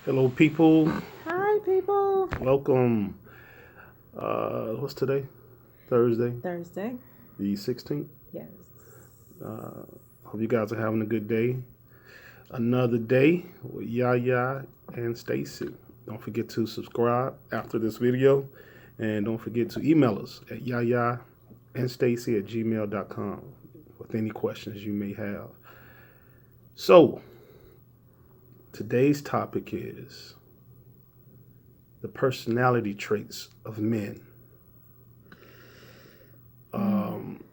Hello, people. Hi, people. Welcome. What's today? Thursday, Thursday. the 16th. Yes. Hope you guys are having a good day. Another day with Yaya and Stacy. Don't forget to subscribe after this video. And don't forget to email us at yaya and stacy at gmail.com with any questions you may have. So, today's topic is the personality traits of men. Um,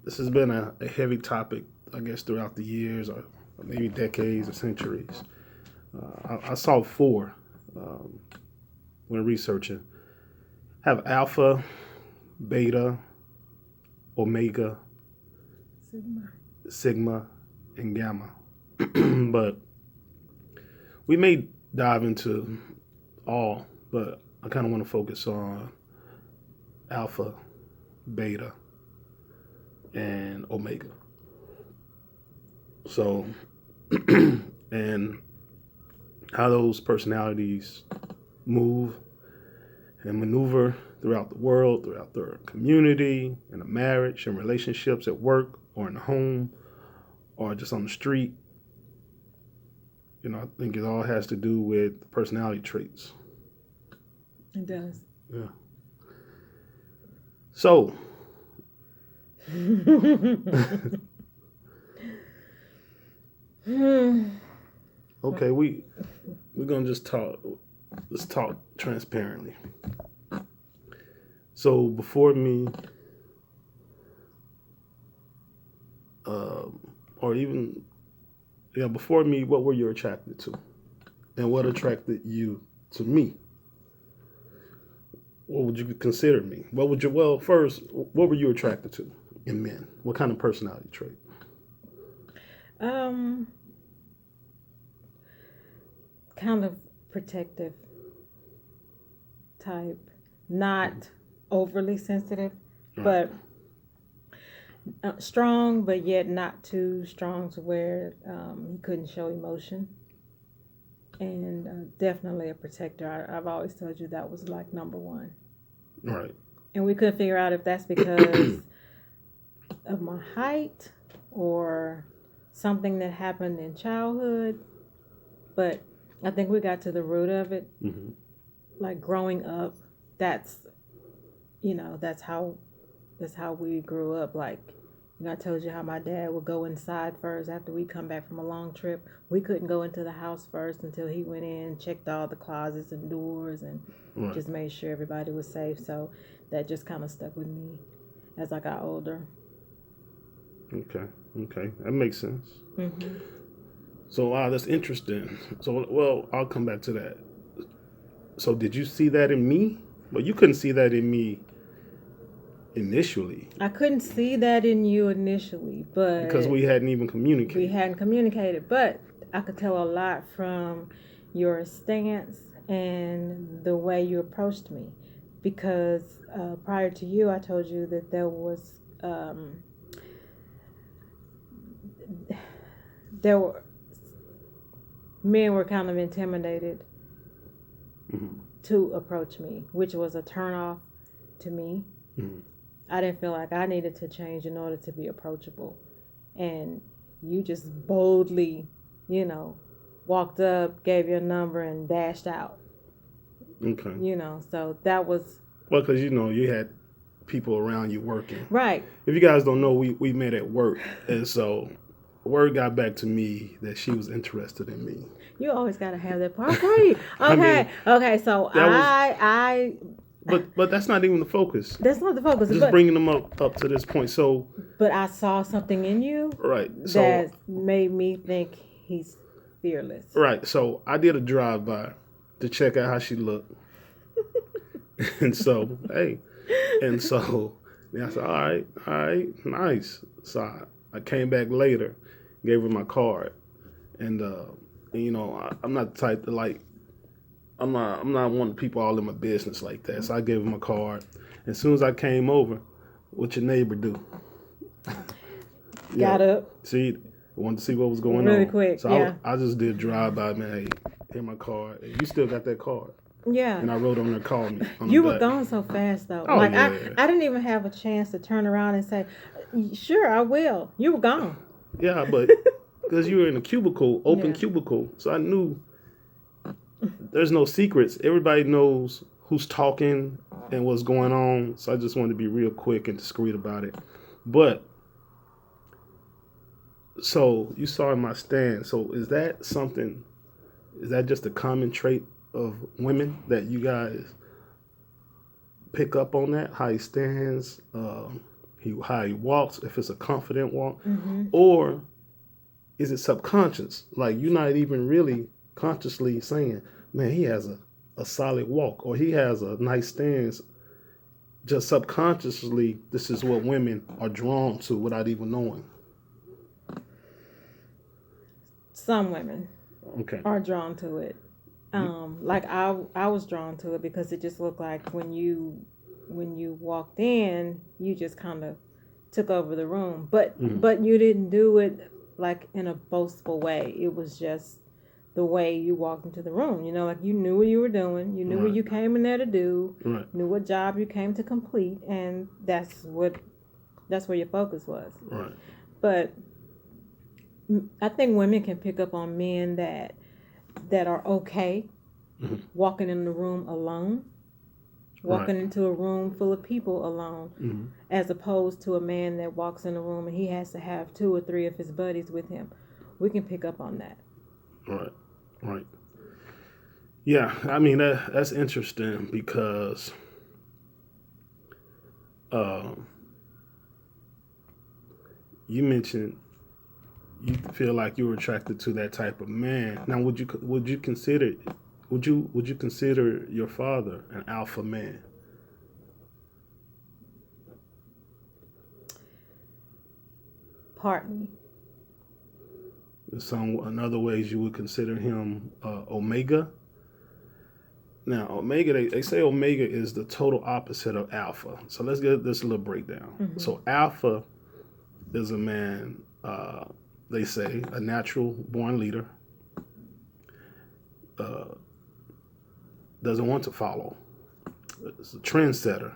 this has been a heavy topic, I guess, throughout the years or maybe decades or centuries. I saw four when researching. Have alpha, beta, omega, Sigma. sigma, and gamma. But we may dive into all, but I kind of want to focus on alpha, beta, and omega. So, and how those personalities move and maneuver throughout the world, throughout their community, in a marriage, in relationships, at work, or in the home, or just on the street. I think it all has to do with personality traits. It does. Yeah. So, okay, we're gonna just talk. Let's talk transparently. So before me, or even before me, what were you attracted to, and what attracted you to me? What would you consider me? What would you? Well, first, what were you attracted to in men? What kind of personality trait? um, Kind of protective type, not overly sensitive, Right. but strong, but yet not too strong to where he couldn't show emotion. And definitely a protector. I've always told you that was like number one. Right. And we couldn't figure out if that's because of my height or something that happened in childhood. But I think we got to the root of it. Mm-hmm. Like growing up, that's that's how we grew up. Like, I told you how my dad would go inside first after we come back from a long trip. We couldn't go into the house first until he went in, checked all the closets and doors, and Right. just made sure everybody was safe. So that just kind of stuck with me as I got older. Okay. Okay. That makes sense. Hmm. So, wow, that's interesting. So, well, I'll come back to that. So, did you see that in me? Well, you couldn't see that in me initially I couldn't see that in you initially, because but we hadn't even we communicated. hadn't communicated. But I could tell a lot from your stance and the way you approached me. Because prior to you, I told you that there were men were kind of intimidated Mm-hmm. to approach me, which was a turnoff to me. Mm-hmm. I didn't feel like I needed to change in order to be approachable. And you just boldly, you know, walked up, gave your number, and dashed out. Okay. So that was Well, because you had people around you working. right. If you guys don't know, we met at work, and so word got back to me that she was interested in me. You always gotta have that part. Okay, I mean, okay. So that was, I but that's not even the focus. that's not the focus, Just but bringing them up to this point. So, I saw something in you right. So, that made me think he's fearless. right. So I did a drive by to check out how she looked, and so hey, and so yeah, I said, all right, nice. So I came back later, gave her my card, and I'm not the type to like. I'm not one of the people all in my business like that. So I gave her my card. As soon as I came over, what your neighbor do? Yeah. Got up. See, I wanted to see what was going Really on. quick, So yeah. I just did drive by, man. Hey, here my card. Hey, you still got that card? Yeah. And I wrote on there, call me. On You the were back. gone so fast though. Oh, Like yeah. I didn't even have a chance to turn around and say, "Sure, I will." You were gone. Yeah, but because you were in a cubicle, open Yeah. cubicle, so I knew there's no secrets. Everybody knows who's talking and what's going on. So I just wanted to be real quick and discreet about it. But so you saw in my stand. So is that something? Is that just a common trait of women that you guys pick up on that? How he stands, how he walks. If it's a confident walk, or is it subconscious? Like you're not even really consciously saying, "Man, he has a solid walk," or "He has a nice stance." Just subconsciously, this is what women are drawn to without even knowing. Some women Okay. are drawn to it. Like I was drawn to it because it just looked like when you walked in, you just kind of took over the room. But you didn't do it like in a boastful way. It was just the way you walked into the room. You know, like you knew what you were doing. You knew what you came in there to do. Right. Knew what job you came to complete, and that's where your focus was. Right. But I think women can pick up on men that are okay walking in the room alone, walking into a room full of people alone, as opposed to a man that walks in a room and he has to have 2 or 3 of his buddies with him. We can pick up on that. Right. Yeah, I mean that's interesting because you mentioned you feel like you were attracted to that type of man. Now, would you consider your father an alpha man? Partly. In other ways, you would consider him omega. Now, omega, they say omega is the total opposite of alpha. So let's get this little breakdown. So alpha is a man, they say, a natural born leader, doesn't want to follow. It's a trendsetter.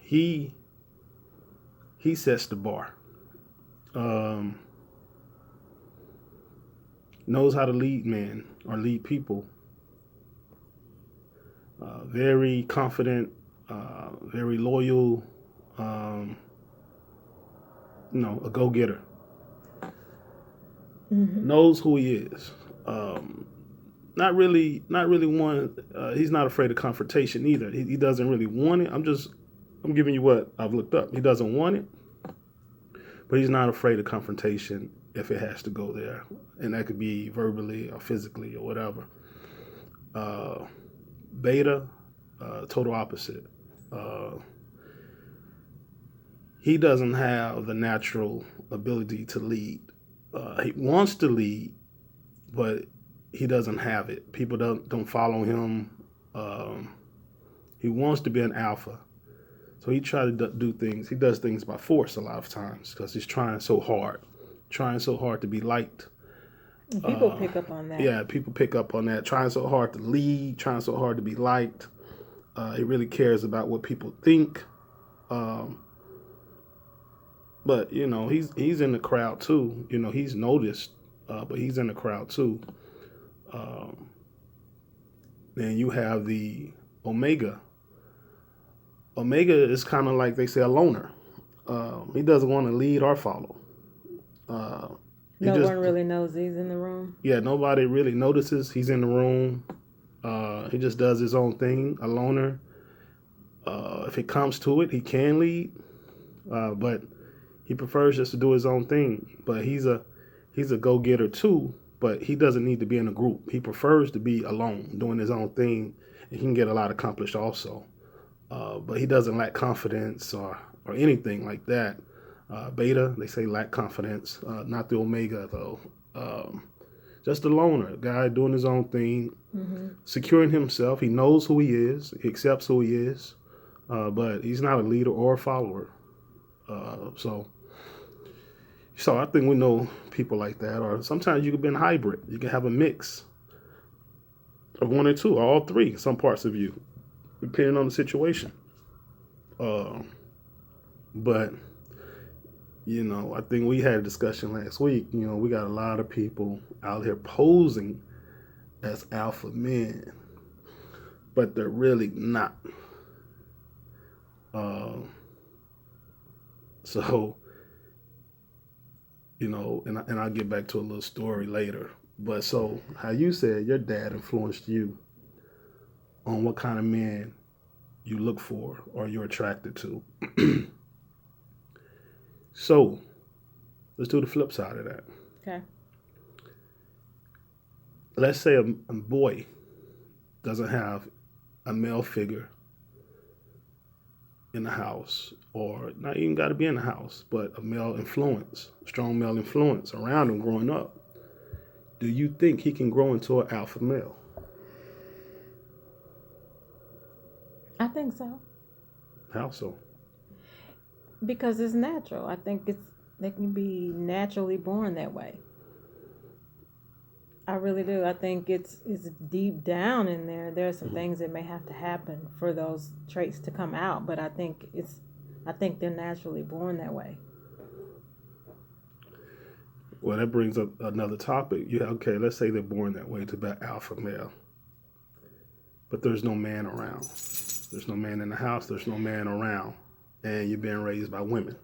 He sets the bar. Knows how to lead men or lead people. Very confident, very loyal, a go-getter. Knows who he is. Not really one. He's not afraid of confrontation either. He doesn't really want it. I'm giving you what I've looked up. He doesn't want it, but he's not afraid of confrontation if it has to go there, and that could be verbally or physically or whatever. Beta, total opposite. He doesn't have the natural ability to lead. He wants to lead, but he doesn't have it. People don't follow him. He wants to be an alpha, so he tries to do things. He does things by force a lot of times because he's trying so hard to be liked. People pick up on that. Yeah, people pick up on that. Trying so hard to lead, trying so hard to be liked. He really cares about what people think. But he's in the crowd too. He's noticed, but he's in the crowd too. Then you have the Omega. Omega is kind of like they say a loner. He doesn't want to lead or follow. No one really knows he's in the room. Yeah, nobody really notices he's in the room. He just does his own thing, a loner. If it comes to it, he can lead, but he prefers just to do his own thing. But he's a go-getter too, but he doesn't need to be in a group. He prefers to be alone, doing his own thing, and he can get a lot accomplished also. But he doesn't lack confidence or anything like that. Beta, they say lack confidence, not the Omega though. Just a loner, guy doing his own thing, securing himself. He knows who he is, he accepts who he is, but he's not a leader or a follower. So So I think we know people like that, or sometimes you can be in hybrid. You can have a mix of one or two, or all three, some parts of you, depending on the situation. Uh, but I think we had a discussion last week. We got a lot of people out here posing as alpha men, but they're really not. Uh, so, and I'll get back to a little story later. But so, how you said your dad influenced you on what kind of men you look for or you're attracted to. So, let's do the flip side of that. Okay. Let's say a boy doesn't have a male figure in the house, or not even got to be in the house, but a male influence, strong male influence around him growing up. Do you think he can grow into an alpha male? I think so. How so? Because it's natural. I think they can be naturally born that way. I really do. I think it's deep down in there. There are some things that may have to happen for those traits to come out, but I think they're naturally born that way. Well, that brings up another topic. Okay, let's say they're born that way to be alpha male, but there's no man around. There's no man in the house. There's no man around, and you're being raised by women.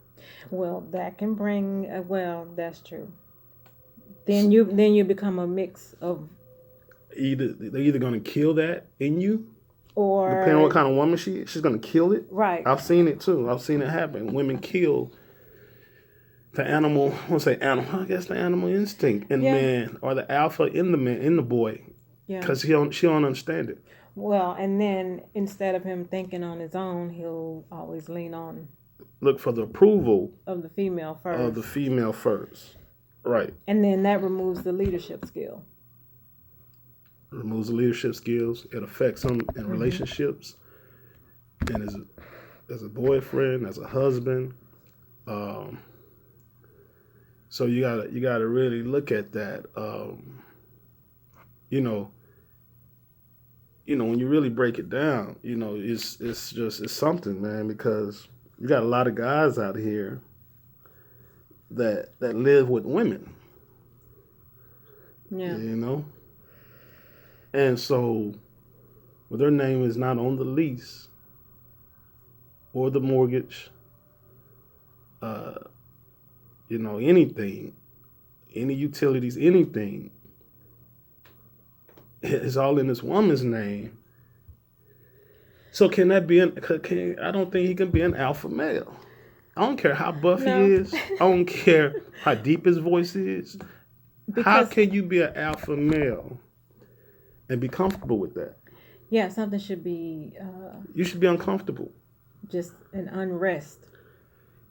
Well, that can bring. That's true. Then you become a mix of. They're either going to kill that in you, or depending on what kind of woman she is, she's going to kill it. Right. I've seen it too. I've seen it happen. Women kill the animal. I won't say animal. I guess the animal instinct in the man, or the alpha in the man, in the boy. Yeah. Because she don't understand it. Well, and then instead of him thinking on his own, he'll always look for the approval of the female first. Right. And then that removes the leadership skill. Removes the leadership skills. It affects them in relationships, and as a boyfriend, as a husband. So you gotta really look at that. When you really break it down, it's something, man, because you got a lot of guys out here that live with women. Yeah. And so their name is not on the lease or the mortgage, anything, any utilities, anything. It's all in this woman's name. So can that be I don't think he can be an alpha male. I don't care how buff he is. I don't care how deep his voice is. How can you be an alpha male and be comfortable with that? Yeah, something should be... you should be uncomfortable. Just an unrest.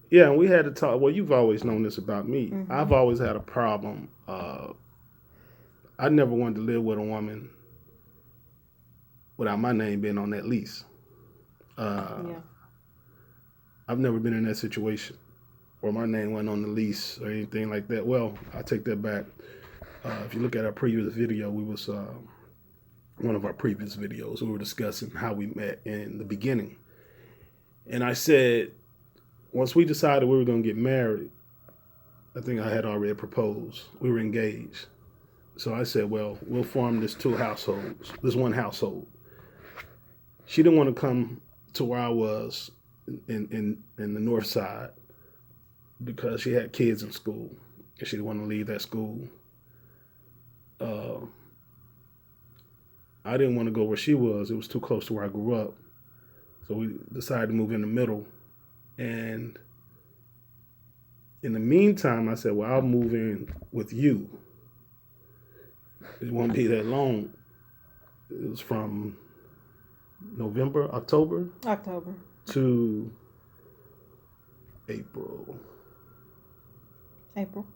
Yeah, and we had to talk. Well, you've always known this about me. Mm-hmm. I've always had a problem. I never wanted to live with a woman without my name being on that lease. I've never been in that situation where my name went on the lease or anything like that. Well, I take that back. If you look at our previous video, one of our previous videos, we were discussing how we met in the beginning. And I said, once we decided we were going to get married, I think I had already proposed. We were engaged. So I said, well, we'll form this one household. She didn't want to come to where I was in the north side because she had kids in school and she didn't want to leave that school. I didn't want to go where she was. It was too close to where I grew up. So we decided to move in the middle. And in the meantime, I said, well, I'll move in with you. It won't be that long. It was from October to April.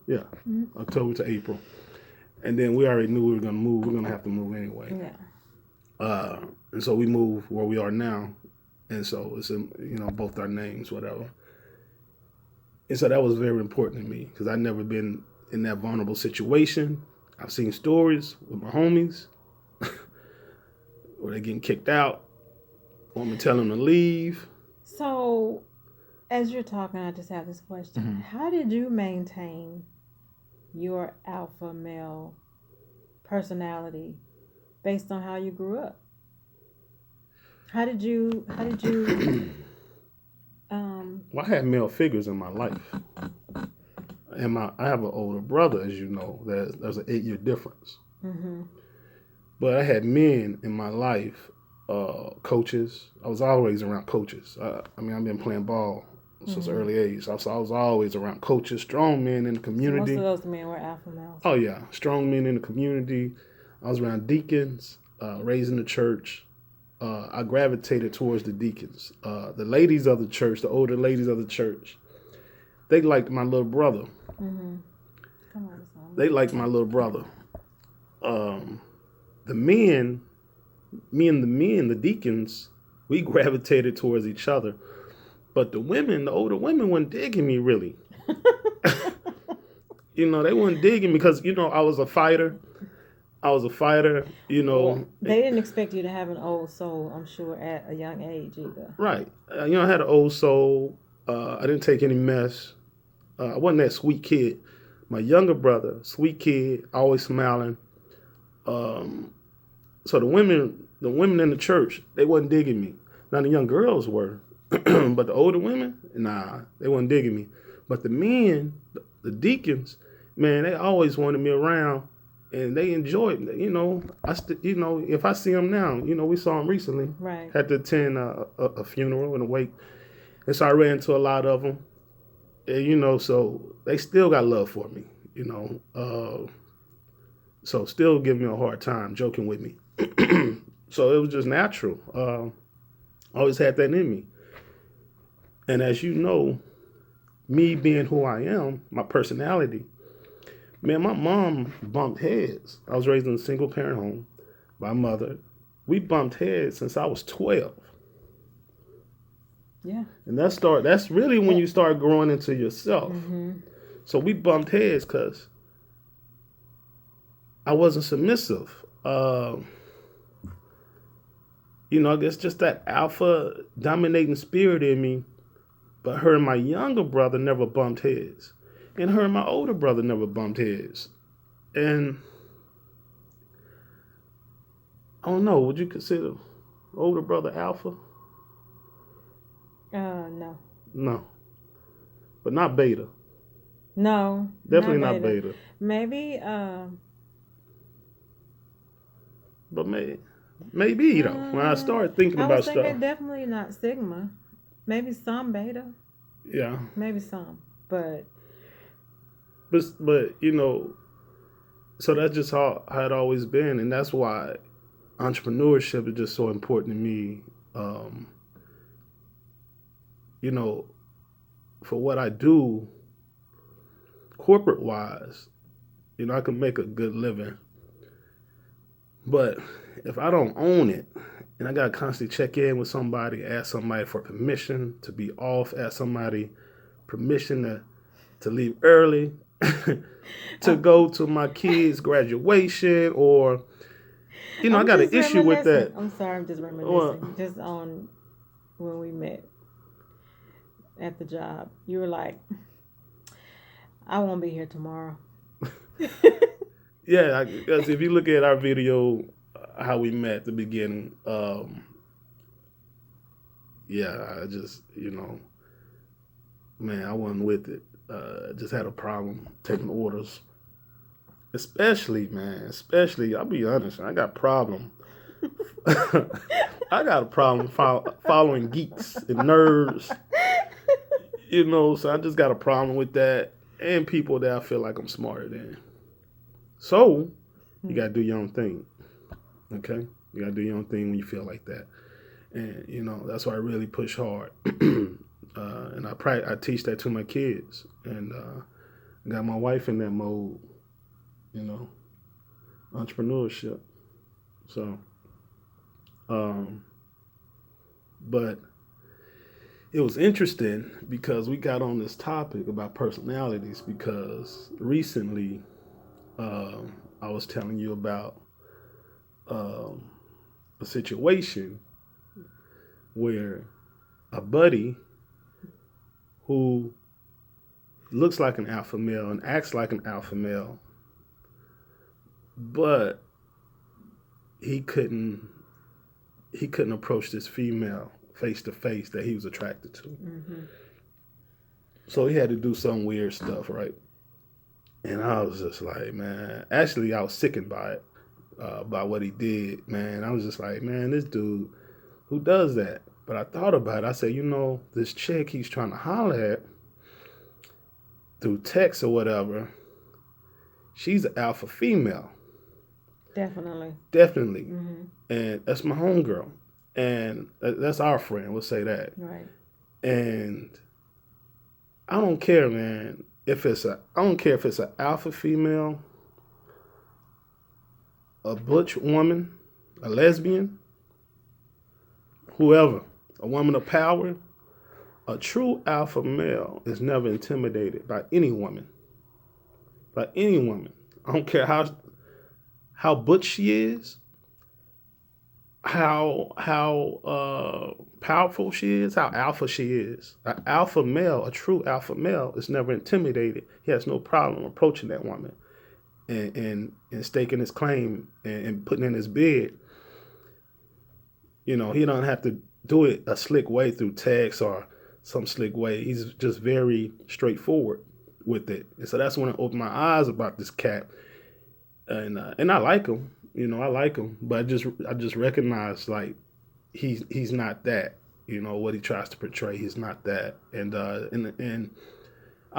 Yeah, mm-hmm. October to April. And then we already knew we were going to move. We're going to have to move anyway. Yeah. And so we moved where we are now. And so it's in, both our names, whatever. And so that was very important to me because I'd never been in that vulnerable situation. I've seen stories with my homies where they're getting kicked out, want me to tell them to leave. So, as you're talking, I just have this question. Mm-hmm. How did you maintain your alpha male personality based on how you grew up? How did you Well, I had male figures in my life. And I have an older brother, as you know. There's an 8-year difference. mm-hmm. But I had men in my life, coaches. I was always around coaches. I mean, I've been playing ball since early age. So I was always around coaches, strong men in the community. So most of those men were alpha males. Oh, yeah. Strong men in the community. I was around deacons, raised in the church. I gravitated towards the deacons. The ladies of the church, the older ladies of the church, they liked my little brother. Mm-hmm. Come on, son. They liked my little brother. The men, me and the men, the deacons, we gravitated towards each other. But the women, the older women, weren't digging me really. You know, they weren't digging me because, you know, I was a fighter. You know. Well, they didn't expect you to have an old soul, I'm sure, at a young age either. Right. You know, I had an old soul. I didn't take any mess. I wasn't that sweet kid. My younger brother, sweet kid, always smiling. So the women in the church, they wasn't digging me. Now the young girls were, but the older women, nah, they wasn't digging me. But the men, the deacons, man, they always wanted me around, and they enjoyed it. You know, you know, if I see them now, you know, we saw them recently. Right. Had to attend a funeral and a wake, and so I ran into a lot of them. And, you know, so they still got love for me. You know, so still give me a hard time, joking with me. So it was just natural. I always had that in me. And as you know, me being who I am, my personality, man, my mom bumped heads. I was raised in a single parent home. My mother, we bumped heads since I was 12. Yeah. And that's really when you start growing into yourself. Mm-hmm. So we bumped heads because I wasn't submissive. You know, I guess just that alpha dominating spirit in me. But her and my younger brother never bumped heads. And her and my older brother never bumped heads. And I don't know, would you consider older brother alpha? No. No. But not beta. No. Definitely not beta. Maybe, But maybe, though. When I started thinking about stuff. I was thinking definitely not sigma. Maybe some beta. Yeah. Maybe some. But you know, so that's just how it always been. And that's why entrepreneurship is just so important to me. You know, for what I do, corporate wise, you know, I can make a good living. But if I don't own it, and I got to constantly check in with somebody, ask somebody for permission to be off, ask somebody permission to leave early, to go to my kids' graduation, or, you know, I got an issue with that. I'm sorry, I'm just reminiscing. Just on when we met at the job. You were like, I won't be here tomorrow. Yeah, because if you look at our video, how we met at the beginning, yeah, I just, you know, man, I wasn't with it. I just had a problem taking orders. Especially, I'll be honest, I got a problem. I got a problem following geeks and nerds. You know, so I just got a problem with that. And people that I feel like I'm smarter than. So, you got to do your own thing. Okay? You got to do your own thing when you feel like that. And, you know, that's why I really push hard. And I teach that to my kids. And I got my wife in that mode, you know, entrepreneurship. So, but it was interesting because we got on this topic about personalities because recently I was telling you about um, a situation where a buddy who looks like an alpha male and acts like an alpha male, but he couldn't approach this female face to face that he was attracted to. Mm-hmm. So he had to do some weird stuff, right? And I was just like, man, actually I was sickened by it, by what he did, man. I was just like, man, this dude, who does that? But I thought about it. I said, this chick he's trying to holler at through text or whatever, she's an alpha female. Definitely. Mm-hmm. And that's my homegirl. And that's our friend, we'll say that. Right. And I don't care, man, I don't care if it's an alpha female, a butch woman, a lesbian, whoever, a woman of power. A true alpha male is never intimidated by any woman. By any woman. I don't care how butch she is, how powerful she is, how alpha she is. An alpha male, a true alpha male, is never intimidated. He has no problem approaching that woman and staking his claim and putting in his bid. He don't have to do it a slick way through text or some slick way. He's just very straightforward with it. And so that's when it opened my eyes about this cat. And I like him, I like him, but I just recognize like he's not that, what he tries to portray. He's not that, and I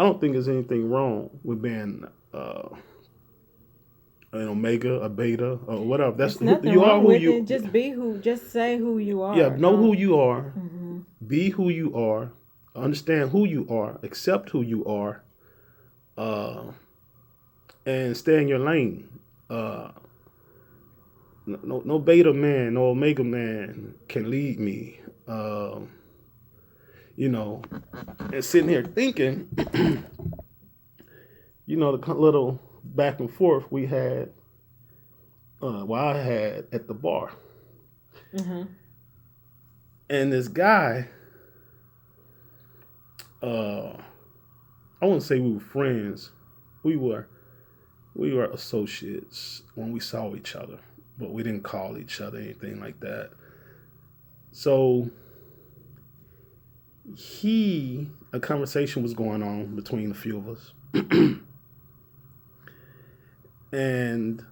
don't think there's anything wrong with being an omega, a beta, or whatever. That's nothing you wrong are. Who with you it. Just say who you are. Yeah, know who you are. Mm-hmm. Be who you are. Understand who you are. Accept who you are. And stay in your lane. No beta man, no omega man can lead me. And sitting here thinking, the little back and forth we had, I had at the bar. Mm-hmm. And this guy, I wouldn't say we were friends. We were associates when we saw each other, but we didn't call each other anything like that. So a conversation was going on between a few of us. And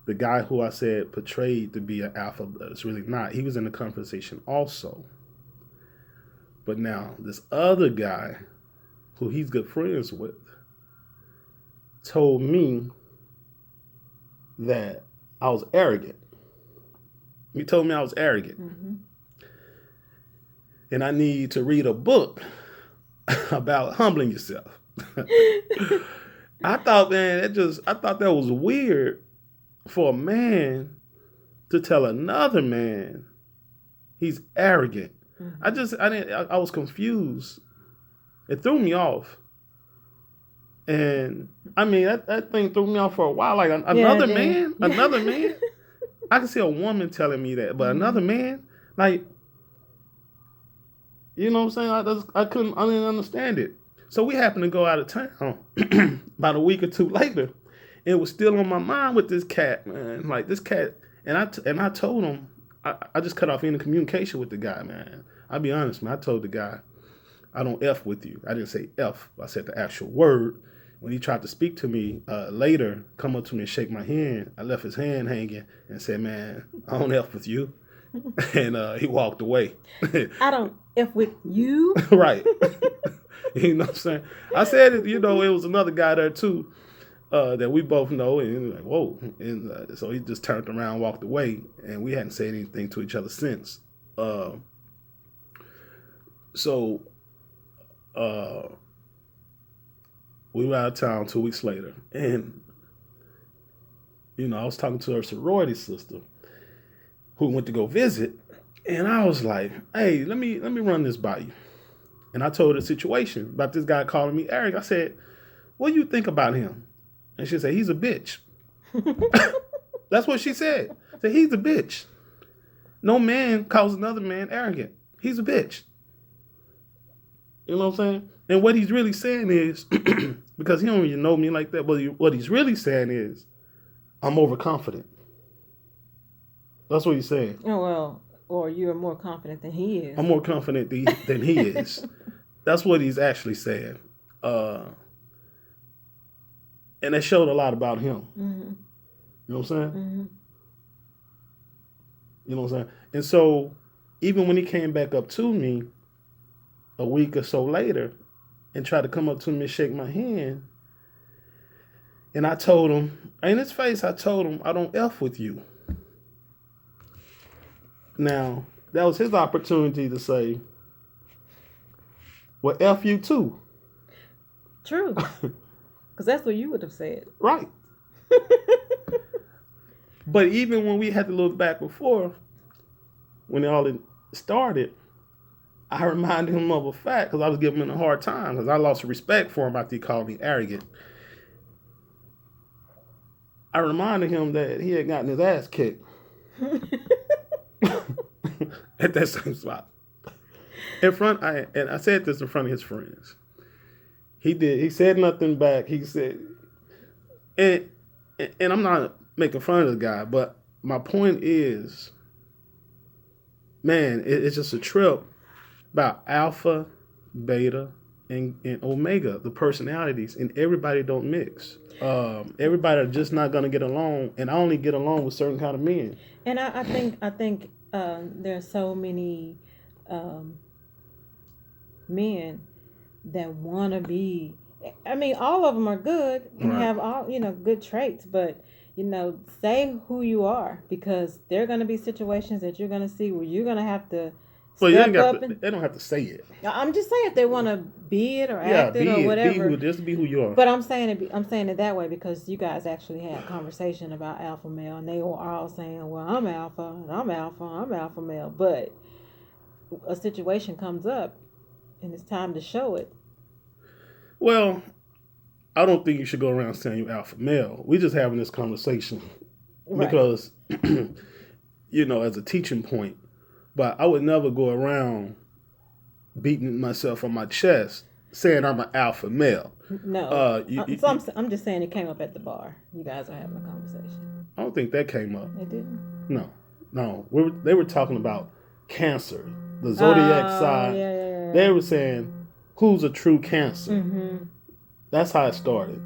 the guy who I said portrayed to be an alpha, but it's really not. He was in the conversation also. But now this other guy, who he's good friends with, told me that I was arrogant. He told me I was arrogant. Mm-hmm. And I need to read a book about humbling yourself. I thought that was weird for a man to tell another man he's arrogant. Mm-hmm. I was confused. It threw me off. And I mean, that thing threw me off for a while. Like another man. I can see a woman telling me that, but another man, like, you know what I'm saying? I didn't understand it. So we happened to go out of town about a week or two later. It was still on my mind with this cat, man. Like this cat, and I told him, I just cut off any communication with the guy, man. I'll be honest, man. I told the guy, I don't F with you. I didn't say F. I said the actual word. When he tried to speak to me later, come up to me and shake my hand, I left his hand hanging and said, man, I don't F with you. And he walked away. I don't F with you. Right. You know what I'm saying? I said it, it was another guy there too that we both know. And he was like, whoa. And so he just turned around and walked away. And we hadn't said anything to each other since. We were out of town 2 weeks later. And, I was talking to her sorority sister who went to go visit. And I was like, hey, let me run this by you. And I told her the situation about this guy calling me arrogant. I said, what do you think about him? And she said, he's a bitch. That's what she said. Said, he's a bitch. No man calls another man arrogant. He's a bitch. You know what I'm saying? And what he's really saying is, because he don't even know me like that, but what he's really saying is, I'm overconfident. That's what he's saying. Oh, well, or you're more confident than he is. I'm more confident than he is. That's what he's actually saying. And that showed a lot about him. Mm-hmm. You know what I'm saying? Mm-hmm. You know what I'm saying? And so, even when he came back up to me a week or so later and tried to come up to me and shake my hand, and I told him, in his face, I told him, I don't F with you. Now, that was his opportunity to say, well, F you too. True. Because that's what you would have said. Right. But even when we had to look back before, when it all started, I reminded him of a fact because I was giving him a hard time because I lost respect for him after he called me arrogant. I reminded him that he had gotten his ass kicked at that same spot. And I said this in front of his friends. He said nothing back. He said, and I'm not making fun of the guy, but my point is, man, it's just a trip about alpha, beta, and omega, the personalities, and everybody don't mix. Everybody are just not going to get along, and I only get along with certain kind of men. And I think there's so many men that want to be. I mean, all of them are good and Right. have all good traits, but say who you are, because there are going to be situations that you're going to see where you're going to have to Well, you step ain't got up. they don't have to say it. I'm just saying if they want to be it or Yeah, act it or whatever. just be who you are. But I'm saying it that way because you guys actually had a conversation about alpha male, and they were all saying, "Well, I'm alpha, and I'm alpha, I'm alpha male." But a situation comes up, and it's time to show it. Well, I don't think you should go around saying you're alpha male. We're just having this conversation Right. because, as a teaching point. But I would never go around beating myself on my chest saying I'm an alpha male. No. I'm just saying it came up at the bar. You guys are having a conversation. I don't think that came up. It didn't. No. They were talking about Cancer, the zodiac sign. Yeah. They were saying, who's a true Cancer? Mm-hmm. That's how it started.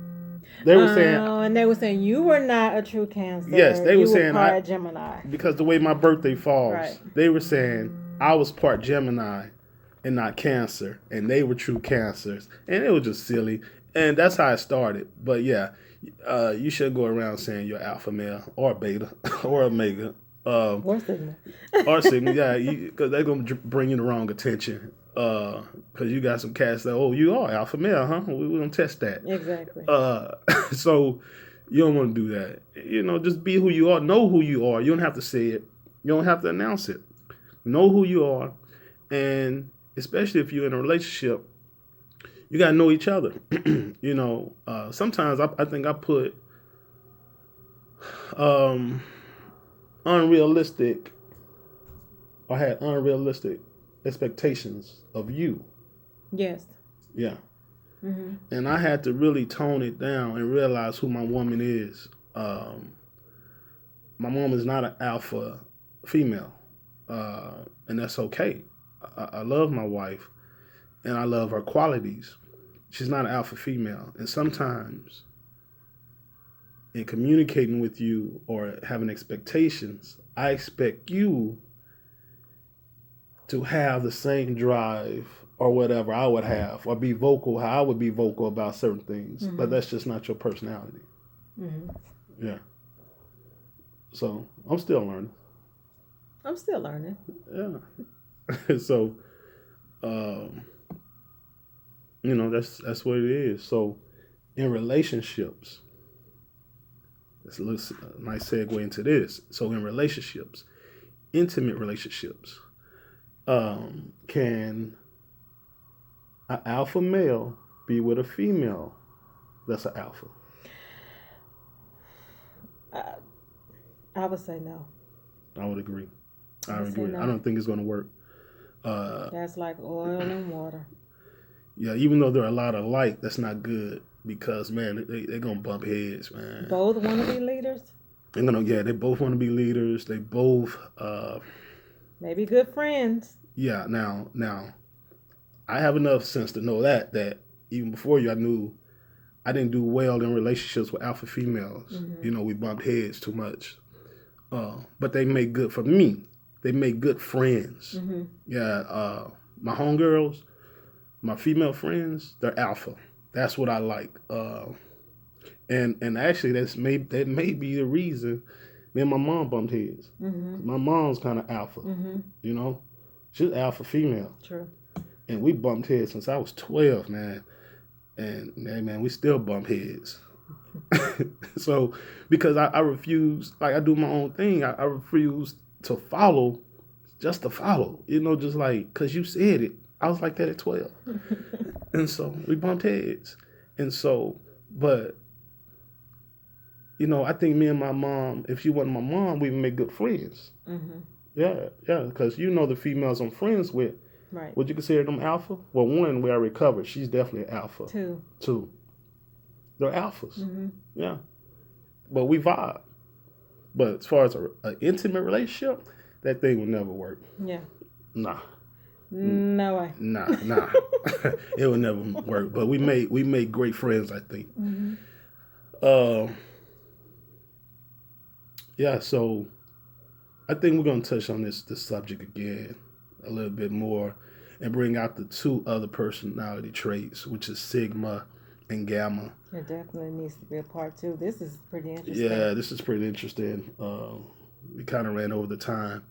They were saying, and they were saying you were not a true Cancer. Yes, they were saying part Gemini because the way my birthday falls. Right. They were saying I was part Gemini and not Cancer, and they were true Cancers, and it was just silly. And that's how it started. But yeah, you shouldn't go around saying you're alpha male or beta or omega. Or Sigma. Or Sigma, yeah, because they're going to bring you the wrong attention. Because you got some cats that, you are alpha male, huh? We're going to test that. Exactly. So you don't want to do that. Just be who you are. Know who you are. You don't have to say it. You don't have to announce it. Know who you are. And especially if you're in a relationship, you got to know each other. Sometimes I think I put unrealistic expectations of you. Yes. Yeah. Mm-hmm. And I had to really tone it down and realize who my woman is. My mom is not an alpha female, and that's okay. I love my wife, and I love her qualities. She's not an alpha female. And sometimes in communicating with you or having expectations, I expect you to have the same drive or whatever I would have, or be vocal how I would be vocal about certain things. Mm-hmm. But that's just not your personality. Mm-hmm. Yeah. So I'm still learning. I'm still learning. Yeah. So, that's what it is. So, in relationships, let's look a nice segue into this. So, in relationships, intimate relationships, can an alpha male be with a female that's an alpha? I would say no. I would agree. I would say no. I don't think it's going to work. That's like oil and water. Yeah, even though they're a lot alike, that's not good because, man, they're going to bump heads, man. Both want to be leaders? They both want to be leaders. They both... maybe good friends. Yeah, now, I have enough sense to know that even before you, I knew I didn't do well in relationships with alpha females. Mm-hmm. We bumped heads too much. But they make good for me. They make good friends. Mm-hmm. Yeah, my homegirls, my female friends, they're alpha. That's what I like. And actually, that may be the reason me and my mom bumped heads. Mm-hmm. My mom's kind of alpha. Mm-hmm. She's alpha female. True. And we bumped heads since I was 12, man. And man, we still bump heads. So, because I refuse, like I do my own thing, I refuse to follow just to follow, just like, because you said it. I was like that at 12. And so we bumped heads. And so, but, I think me and my mom, if she wasn't my mom, we would make good friends. Mm-hmm. Yeah, because the females I'm friends with, right? Would you consider them alpha? Well, one, we already covered. She's definitely alpha. Two. They're alphas. Mm-hmm. Yeah. But we vibe. But as far as an intimate relationship, that thing will never work. Yeah. Nah. No way. Nah. It will never work. But we made great friends, I think. Mm-hmm. Yeah, so I think we're going to touch on this subject again a little bit more and bring out the two other personality traits, which is Sigma and Gamma. It definitely needs to be a part 2. This is pretty interesting. Yeah, this is pretty interesting. We kind of ran over the time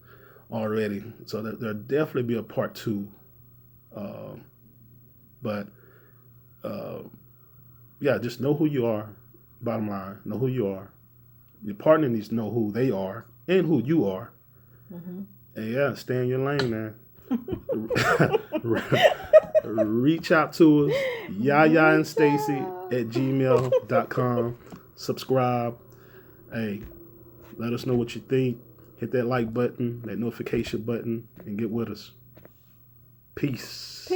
already, so there'll definitely be a part 2. Yeah, just know who you are. Bottom line, know who you are. Your partner needs to know who they are and who you are. Mm-hmm. And yeah, stay in your lane, man. Reach out to us, Yaya and Stacy at gmail.com. Subscribe. Hey, let us know what you think. Hit that like button, that notification button, and get with us. Peace.